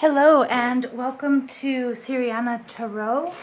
Hello and welcome to Siriana Tarot.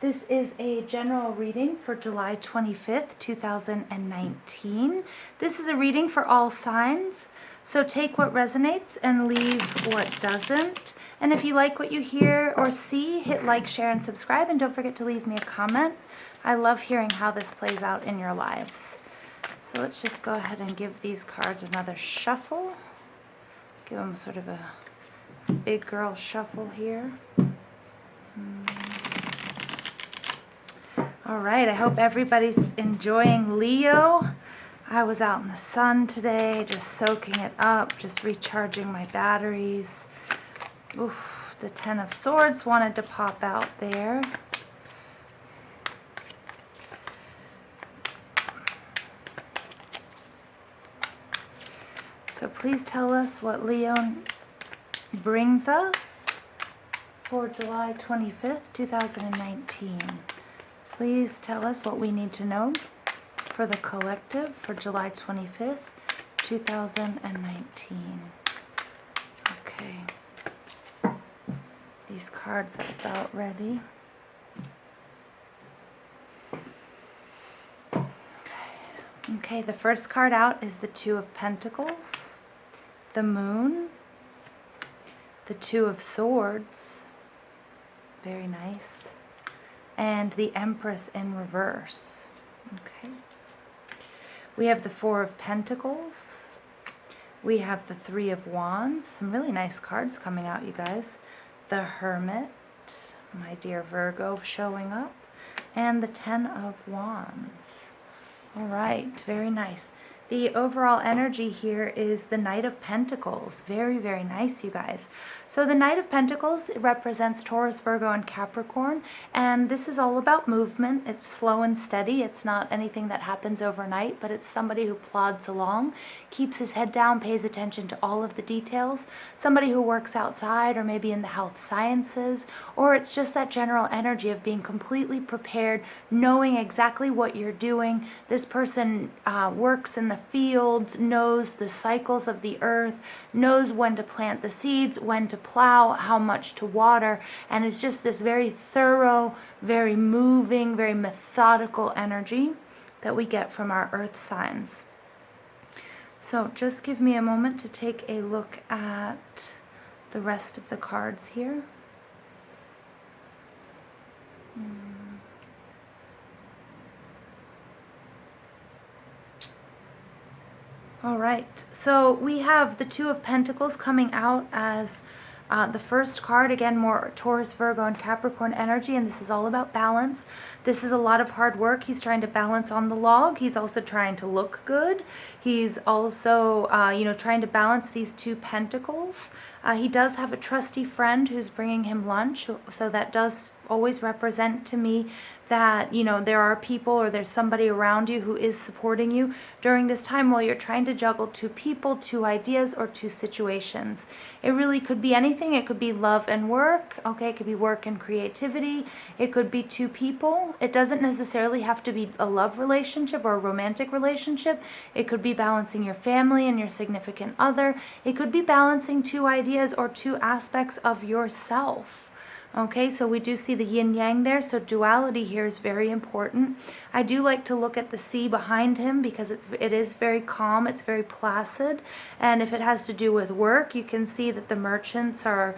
This is a general reading for July 25th, 2019. This is a reading for all signs, so take what resonates and leave what doesn't. And if you like what you hear or see, hit like, share, and subscribe, and don't forget to leave me a comment. I love hearing how this plays out in your lives. So let's just go ahead and give these cards another shuffle. Give them sort of a big girl shuffle here. All right, I hope everybody's enjoying Leo. I was out in the sun today, just soaking it up, just recharging my batteries. Oof, the Ten of Swords wanted to pop out there. So please tell us what Leo brings us for July 25th, 2019. Please tell us what we need to know for the collective for July 25th, 2019. Okay. These cards are about ready. Okay, the first card out is the Two of Pentacles, the Moon, the Two of Swords, very nice, and the Empress in reverse. Okay. We have the Four of Pentacles. We have the Three of Wands. Some really nice cards coming out, you guys. The Hermit, my dear Virgo, showing up, and the Ten of Wands. All right, very nice. The overall energy here is the Knight of Pentacles. Very, very nice, you guys. So the Knight of Pentacles represents Taurus, Virgo, and Capricorn. And this is all about movement. It's slow and steady. It's not anything that happens overnight, but it's somebody who plods along, keeps his head down, pays attention to all of the details. Somebody who works outside or maybe in the health sciences. Or it's just that general energy of being completely prepared, knowing exactly what you're doing. This person works in the fields, knows the cycles of the earth, knows when to plant the seeds, when to plow, how much to water, and it's just this very thorough, very moving, very methodical energy that we get from our earth signs. So just give me a moment to take a look at the rest of the cards here. All right, so we have the Two of Pentacles coming out as the first card. Again, more Taurus, Virgo, and Capricorn energy, and this is all about balance. This is a lot of hard work. He's trying to balance on the log. He's also trying to look good. He's also, trying to balance these two pentacles. He does have a trusty friend who's bringing him lunch, so that does always represent to me that, there are people or there's somebody around you who is supporting you during this time while you're trying to juggle two people, two ideas, or two situations. It really could be anything. It could be love and work, okay? It could be work and creativity. It could be two people. It doesn't necessarily have to be a love relationship or a romantic relationship. It could be balancing your family and your significant other. It could be balancing two ideas or two aspects of yourself. Okay, so we do see the yin-yang there, so duality here is very important. I do like to look at the sea behind him because it is very calm, it's very placid, and if it has to do with work, you can see that the merchants are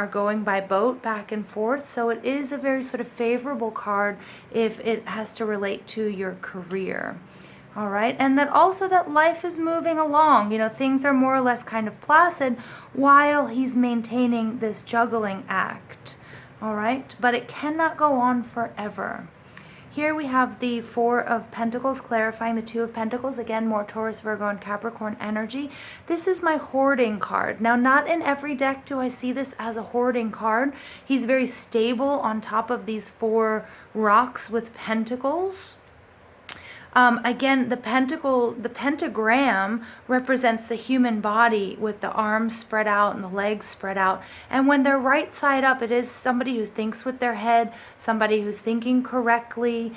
going by boat back and forth, so it is a very sort of favorable card if it has to relate to your career. All right, and that also that life is moving along, things are more or less kind of placid while he's maintaining this juggling act. All right, but it cannot go on forever. Here we have the Four of Pentacles clarifying the Two of Pentacles. Again, more Taurus, Virgo, and Capricorn energy. This is my hoarding card. Now, not in every deck do I see this as a hoarding card. He's very stable on top of these four rocks with pentacles. Again, the pentagram represents the human body with the arms spread out and the legs spread out. And when they're right side up, it is somebody who thinks with their head, somebody who's thinking correctly,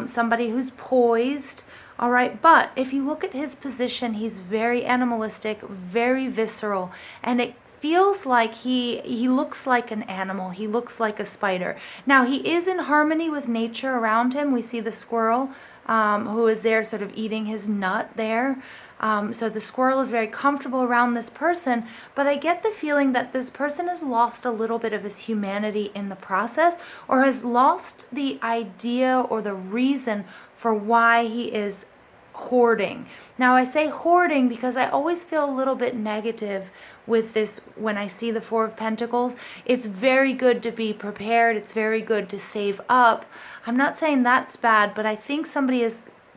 somebody who's poised. All right, but if you look at his position, he's very animalistic, very visceral, and it feels like he looks like an animal. He looks like a spider. Now, he is in harmony with nature around him. We see the squirrel who is there sort of eating his nut there. So the squirrel is very comfortable around this person, but I get the feeling that this person has lost a little bit of his humanity in the process, or has lost the idea or the reason for why he is hoarding. Now, I say hoarding because I always feel a little bit negative with this when I see the Four of Pentacles. It's very good to be prepared. It's very good to save up. I'm not saying that's bad, but I think somebody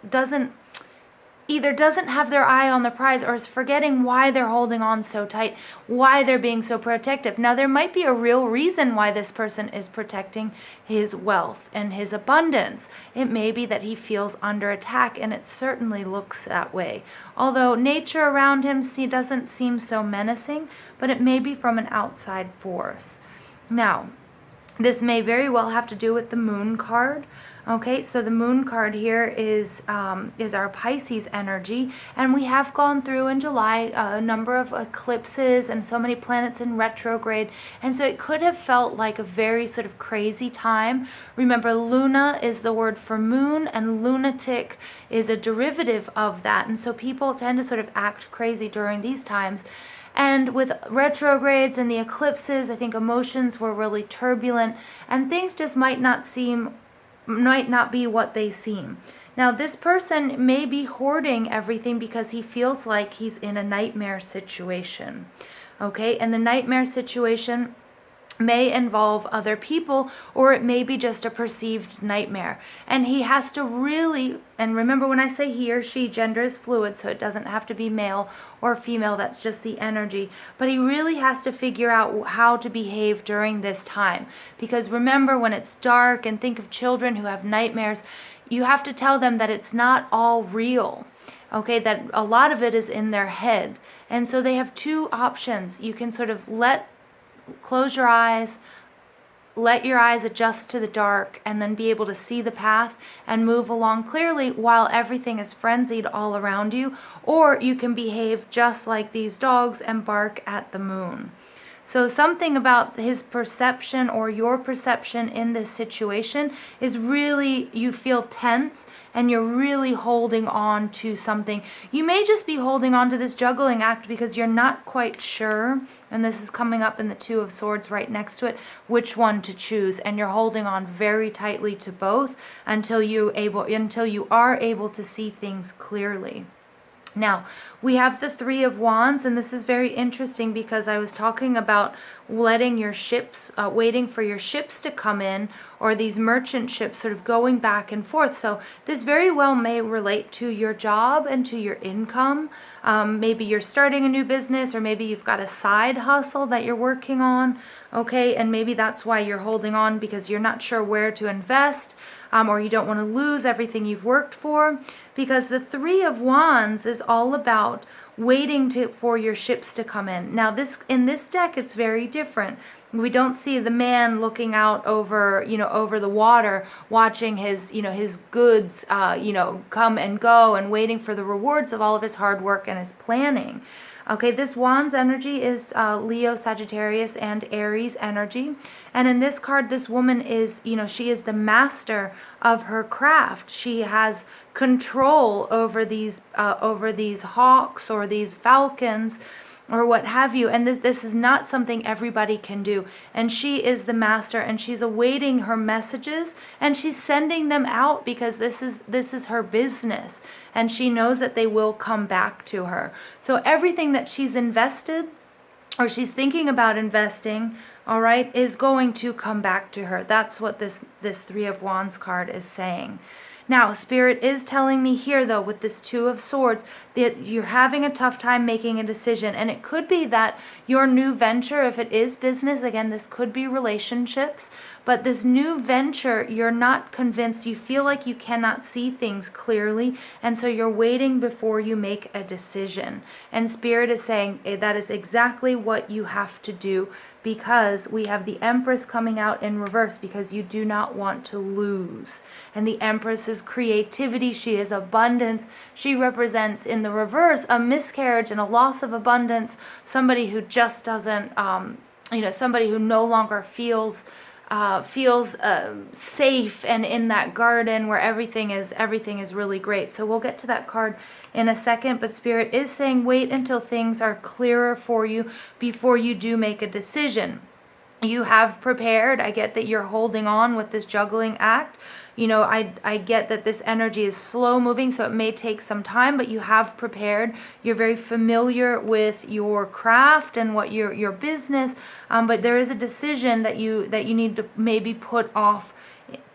doesn't have their eye on the prize, or is forgetting why they're holding on so tight, why they're being so protective. Now, there might be a real reason why this person is protecting his wealth and his abundance. It may be that he feels under attack, and it certainly looks that way. Although nature around him doesn't seem so menacing, but it may be from an outside force. Now, this may very well have to do with the Moon card. Okay, so the Moon card here is our Pisces energy, and we have gone through in July a number of eclipses and so many planets in retrograde, and so it could have felt like a very sort of crazy time. Remember, Luna is the word for moon, and lunatic is a derivative of that, and so people tend to sort of act crazy during these times. And with retrogrades and the eclipses, I think emotions were really turbulent, and things just might not be what they seem. Now, this person may be hoarding everything because he feels like he's in a nightmare situation. Okay, and the nightmare situation may involve other people, or it may be just a perceived nightmare. And he has to really, and remember when I say he or she, gender is fluid, so it doesn't have to be male or female, that's just the energy. But he really has to figure out how to behave during this time. Because remember, when it's dark, and think of children who have nightmares, you have to tell them that it's not all real. Okay, that a lot of it is in their head. And so they have two options. You can sort of close your eyes, let your eyes adjust to the dark, and then be able to see the path and move along clearly while everything is frenzied all around you. Or you can behave just like these dogs and bark at the moon. So something about his perception or your perception in this situation is really, you feel tense and you're really holding on to something. You may just be holding on to this juggling act because you're not quite sure, and this is coming up in the Two of Swords right next to it, which one to choose, and you're holding on very tightly to both until you are able to see things clearly. Now, we have the Three of Wands, and this is very interesting because I was talking about letting your ships, waiting for your ships to come in, or these merchant ships sort of going back and forth. So this very well may relate to your job and to your income. Maybe you're starting a new business, or maybe you've got a side hustle that you're working on, okay? And maybe that's why you're holding on, because you're not sure where to invest, or you don't want to lose everything you've worked for. Because the Three of Wands is all about waiting for your ships to come in. Now, in this deck, it's very different. We don't see the man looking out over the water, watching his goods, come and go, and waiting for the rewards of all of his hard work and his planning. Okay, this Wands energy is Leo, Sagittarius, and Aries energy. And in this card, this woman is, she is the master of her craft. She has control over these hawks or these falcons or what have you. And this is not something everybody can do. And she is the master, and she's awaiting her messages, and she's sending them out because this is her business. And she knows that they will come back to her. So everything that she's invested, or she's thinking about investing, all right, is going to come back to her. That's what this Three of Wands card is saying. Now, Spirit is telling me here, though, with this Two of Swords, that you're having a tough time making a decision. And it could be that your new venture, if it is business, again, this could be relationships, but this new venture, you're not convinced. You feel like you cannot see things clearly, and so you're waiting before you make a decision. And Spirit is saying that is exactly what you have to do, because we have the Empress coming out in reverse, because you do not want to lose. And the Empress is creativity. She is abundance. She represents, in the reverse, a miscarriage and a loss of abundance, somebody who just doesn't, somebody who no longer feels safe and in that garden where everything is really great. So we'll get to that card in a second, but Spirit is saying wait until things are clearer for you before you do make a decision. You have prepared. I get that you're holding on with this juggling act. I get that this energy is slow moving, so it may take some time, but you have prepared. You're very familiar with your craft and what your business, but there is a decision that you need to maybe put off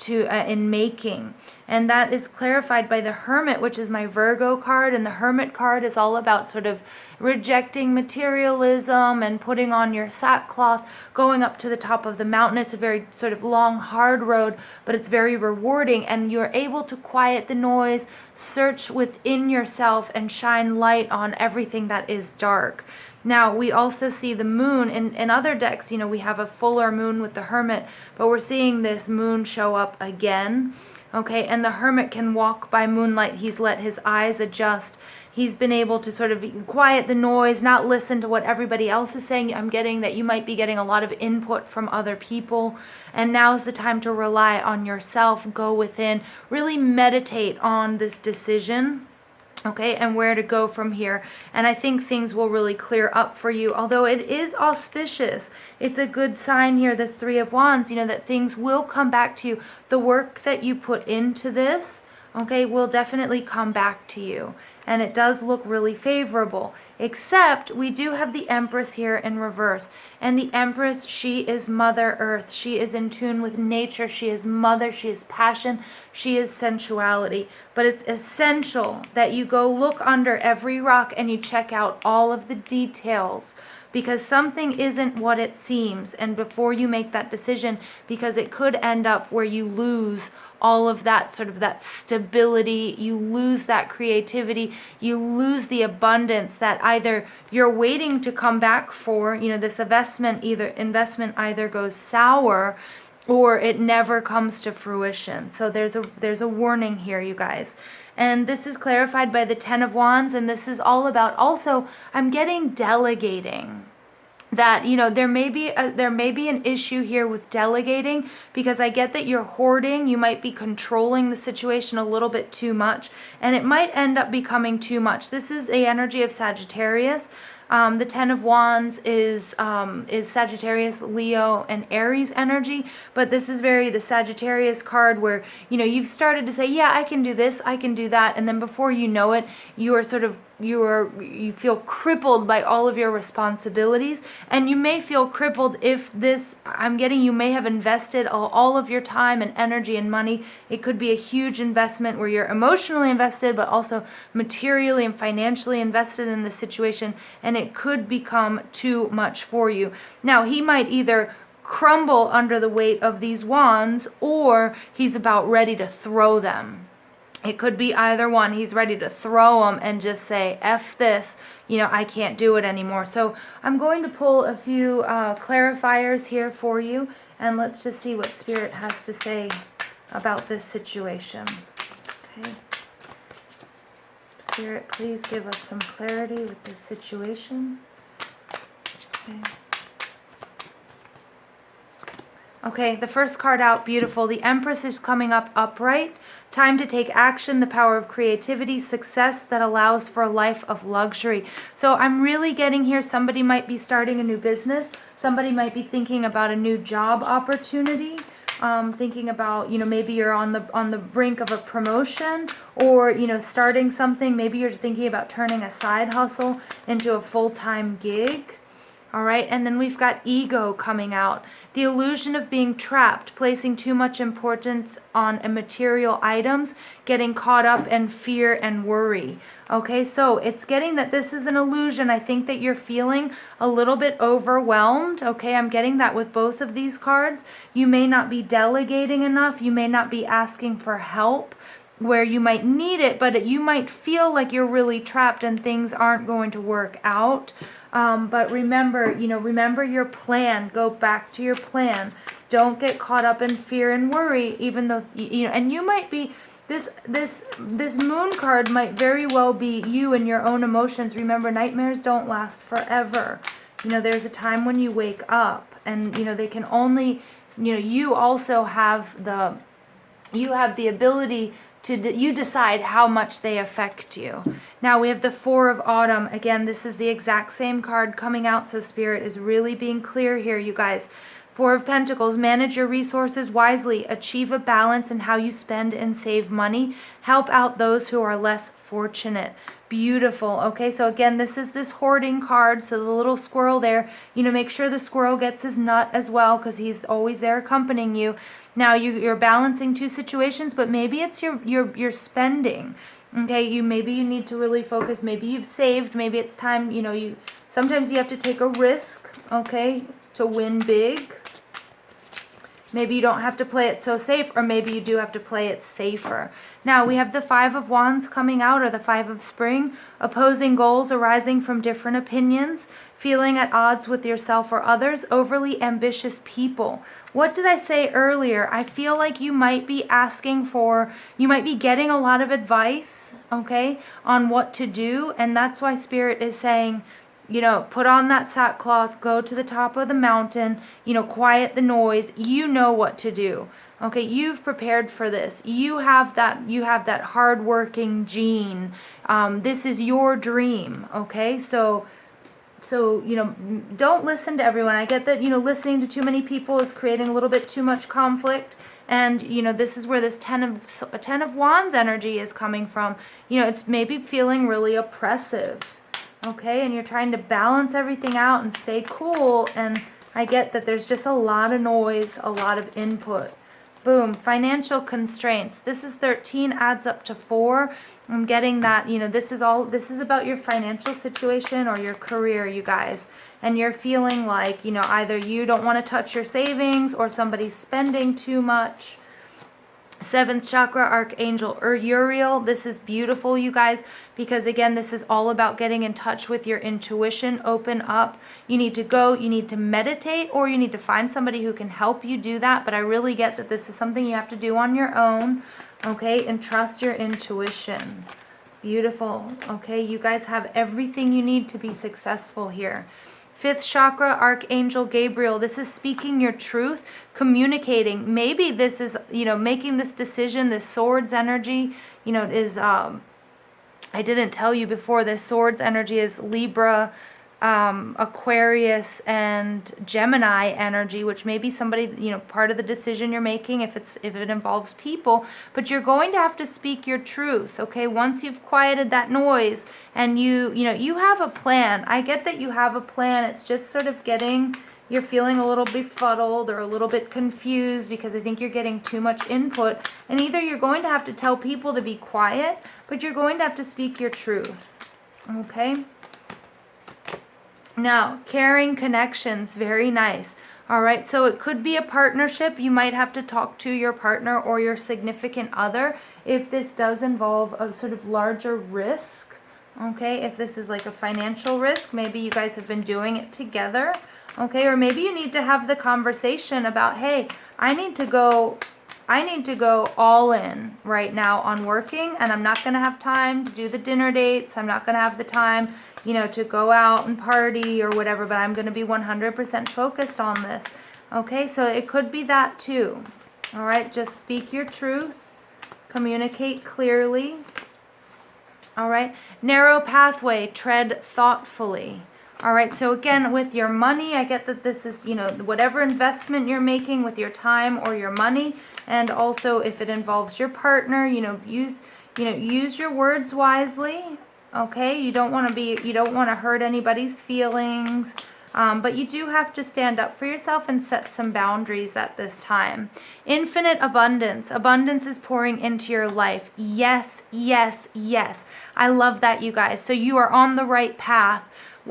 in making, and that is clarified by the Hermit, which is my Virgo card. And the Hermit card is all about sort of rejecting materialism and putting on your sackcloth, going up to the top of the mountain. It's a very sort of long, hard road, but it's very rewarding, and you're able to quiet the noise, search within yourself, and shine light on everything that is dark. Now, we also see the moon. In other decks, we have a fuller moon with the Hermit, but we're seeing this moon show up again, okay? And the Hermit can walk by moonlight. He's let his eyes adjust. He's been able to sort of quiet the noise, not listen to what everybody else is saying. I'm getting that you might be getting a lot of input from other people, and now's the time to rely on yourself, go within, really meditate on this decision, okay, and where to go from here. And I think things will really clear up for you. Although it is auspicious, it's a good sign here, this Three of Wands, that things will come back to you. The work that you put into this, okay, will definitely come back to you. And it does look really favorable, except we do have the Empress here in reverse. And the Empress, she is Mother Earth. She is in tune with nature. She is mother. She is passion. She is sensuality. But it's essential that you go look under every rock and you check out all of the details, because something isn't what it seems. And before you make that decision, because it could end up where you lose all of that sort of that stability, you lose that creativity, you lose the abundance that either you're waiting to come back for, this investment either goes sour or it never comes to fruition. So there's a warning here, you guys. And this is clarified by the Ten of Wands, and this is all about also, I'm getting delegating. That there may be an issue here with delegating, because I get that you're hoarding. You might be controlling the situation a little bit too much, and it might end up becoming too much. This is the energy of Sagittarius. The Ten of Wands is Sagittarius, Leo, and Aries energy, but this is very the Sagittarius card where, you've started to say, yeah, I can do this, I can do that, and then before you know it, you feel crippled by all of your responsibilities, and you may feel crippled if you may have invested all of your time and energy and money. It could be a huge investment where you're emotionally invested, but also materially and financially invested in the situation, and it could become too much for you. Now, he might either crumble under the weight of these wands, or he's about ready to throw them. It could be either one. He's ready to throw them and just say, F this, I can't do it anymore. So I'm going to pull a few clarifiers here for you, and let's just see what Spirit has to say about this situation. Okay. Spirit, please give us some clarity with this situation. Okay, the first card out, beautiful. The Empress is coming up upright. Time to take action, the power of creativity, success that allows for a life of luxury. So I'm really getting here, somebody might be starting a new business. Somebody might be thinking about a new job opportunity. Thinking about, maybe you're on the brink of a promotion, or, starting something. Maybe you're thinking about turning a side hustle into a full-time gig. All right, and then we've got ego coming out. The illusion of being trapped, placing too much importance on material items, getting caught up in fear and worry. Okay, so it's getting that this is an illusion. I think that you're feeling a little bit overwhelmed. Okay, I'm getting that with both of these cards. You may not be delegating enough. You may not be asking for help where you might need it, but you might feel like you're really trapped and things aren't going to work out. But remember your plan. Go back to your plan. Don't get caught up in fear and worry, even though, and you might be This moon card might very well be you and your own emotions. Remember, nightmares don't last forever. You know, there's a time when you wake up, and you know they can only, you know, you also have the ability to, you decide how much they affect you. Now we have the Four of Autumn. Again, this is the exact same card coming out, so Spirit is really being clear here, you guys. Four of Pentacles, manage your resources wisely, achieve a balance in how you spend and save money, help out those who are less fortunate. Beautiful. Okay, so again, this is this hoarding card, so the little squirrel there, you know, make sure the squirrel gets his nut as well, because he's always there accompanying you. Now you're balancing two situations, but maybe it's your spending. Okay, maybe you need to really focus. Maybe you've saved, maybe it's time, you know, sometimes you have to take a risk, okay, to win big. Maybe you don't have to play it so safe, or maybe you do have to play it safer. Now, we have the Five of Wands coming out, or the Five of Spring. Opposing goals arising from different opinions. Feeling at odds with yourself or others. Overly ambitious people. What did I say earlier? I feel like you might be you might be getting a lot of advice, okay, on what to do. And that's why Spirit is saying, you know, put on that sackcloth, go to the top of the mountain, you know, quiet the noise. You know what to do. Okay, you've prepared for this. You have that hard-working gene. This is your dream, okay? So, you know, don't listen to everyone. I get that, you know, listening to too many people is creating a little bit too much conflict. And, you know, this is where this Ten of Wands energy is coming from. You know, it's maybe feeling really oppressive. Okay, and you're trying to balance everything out and stay cool, and I get that there's just a lot of noise, a lot of input. Boom, financial constraints. This is 13, adds up to 4. I'm getting that, you know, this is about your financial situation or your career, you guys. And you're feeling like, you know, either you don't want to touch your savings or somebody's spending too much. 7th chakra, Archangel Uriel. This is beautiful, you guys, because again, this is all about getting in touch with your intuition. Open up. You need to meditate, or you need to find somebody who can help you do that. But I really get that this is something you have to do on your own, okay? And trust your intuition. Beautiful, okay? You guys have everything you need to be successful here. 5th chakra, Archangel Gabriel. This is speaking your truth, communicating. Maybe this is, you know, making this decision, this swords energy, you know, is, I didn't tell you before, this swords energy is Libra, Aquarius, and Gemini energy, which may be somebody, you know, part of the decision you're making if it involves people. But you're going to have to speak your truth, okay? Once you've quieted that noise and you know, you have a plan. I get that you have a plan. It's just sort of you're feeling a little befuddled or a little bit confused because I think you're getting too much input. And either you're going to have to tell people to be quiet, but you're going to have to speak your truth, okay? Now, caring connections, very nice. All right, so it could be a partnership. You might have to talk to your partner or your significant other if this does involve a sort of larger risk. Okay, if this is like a financial risk, maybe you guys have been doing it together. Okay, or maybe you need to have the conversation about, hey, I need to go all in right now on working, and I'm not going to have time to do the dinner dates. I'm not going to have the time, you know, to go out and party or whatever, but I'm going to be 100% focused on this. Okay, so it could be that too. All right, just speak your truth, communicate clearly. All right, narrow pathway, tread thoughtfully. All right, so again, with your money, I get that this is, you know, whatever investment you're making with your time or your money, and also if it involves your partner, you know, use your words wisely. Okay, you don't want to hurt anybody's feelings, but you do have to stand up for yourself and set some boundaries at this time. Infinite abundance. Abundance is pouring into your life. Yes, yes, yes. I love that, you guys. So you are on the right path.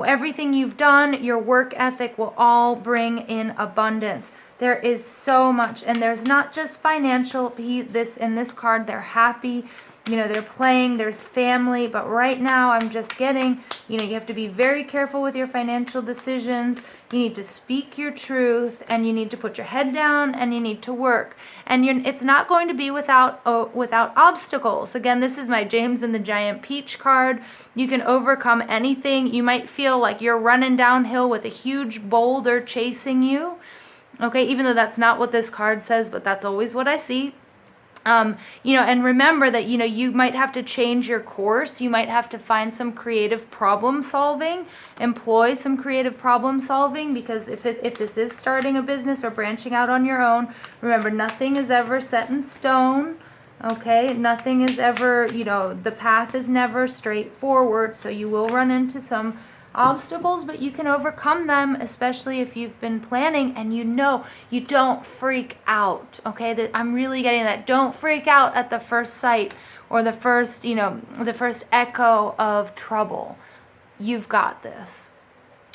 Everything you've done, your work ethic will all bring in abundance. There is so much, and there's not just financial. In this card, they're happy. You know, they're playing, there's family, but right now I'm just getting, you know, you have to be very careful with your financial decisions. You need to speak your truth, and you need to put your head down, and you need to work. And it's not going to be without obstacles. Again, this is my James and the Giant Peach card. You can overcome anything. You might feel like you're running downhill with a huge boulder chasing you. Okay, even though that's not what this card says, but that's always what I see. You know, and remember that, you know, you might have to change your course. You might have to find some creative problem solving, employ some creative problem solving, because if this is starting a business or branching out on your own, remember, nothing is ever set in stone. Okay, nothing is ever, you know, the path is never straightforward, so you will run into some obstacles, but you can overcome them, especially if you've been planning and you know you don't freak out. Okay, that I'm really getting that. Don't freak out at the first sight or the first, you know, the first echo of trouble. You've got this.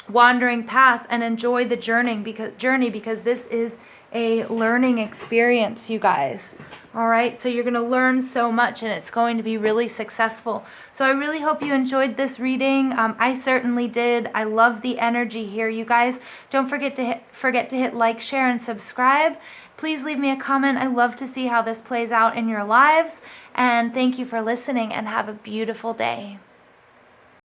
Wandering path, and enjoy the journey because this is a learning experience, you guys. All right, so you're going to learn so much, and it's going to be really successful. So I really hope you enjoyed this reading. I certainly did. I love the energy here, you guys. Don't forget to hit like, share, and subscribe. Please leave me a comment. I love to see how this plays out in your lives. And thank you for listening, and have a beautiful day.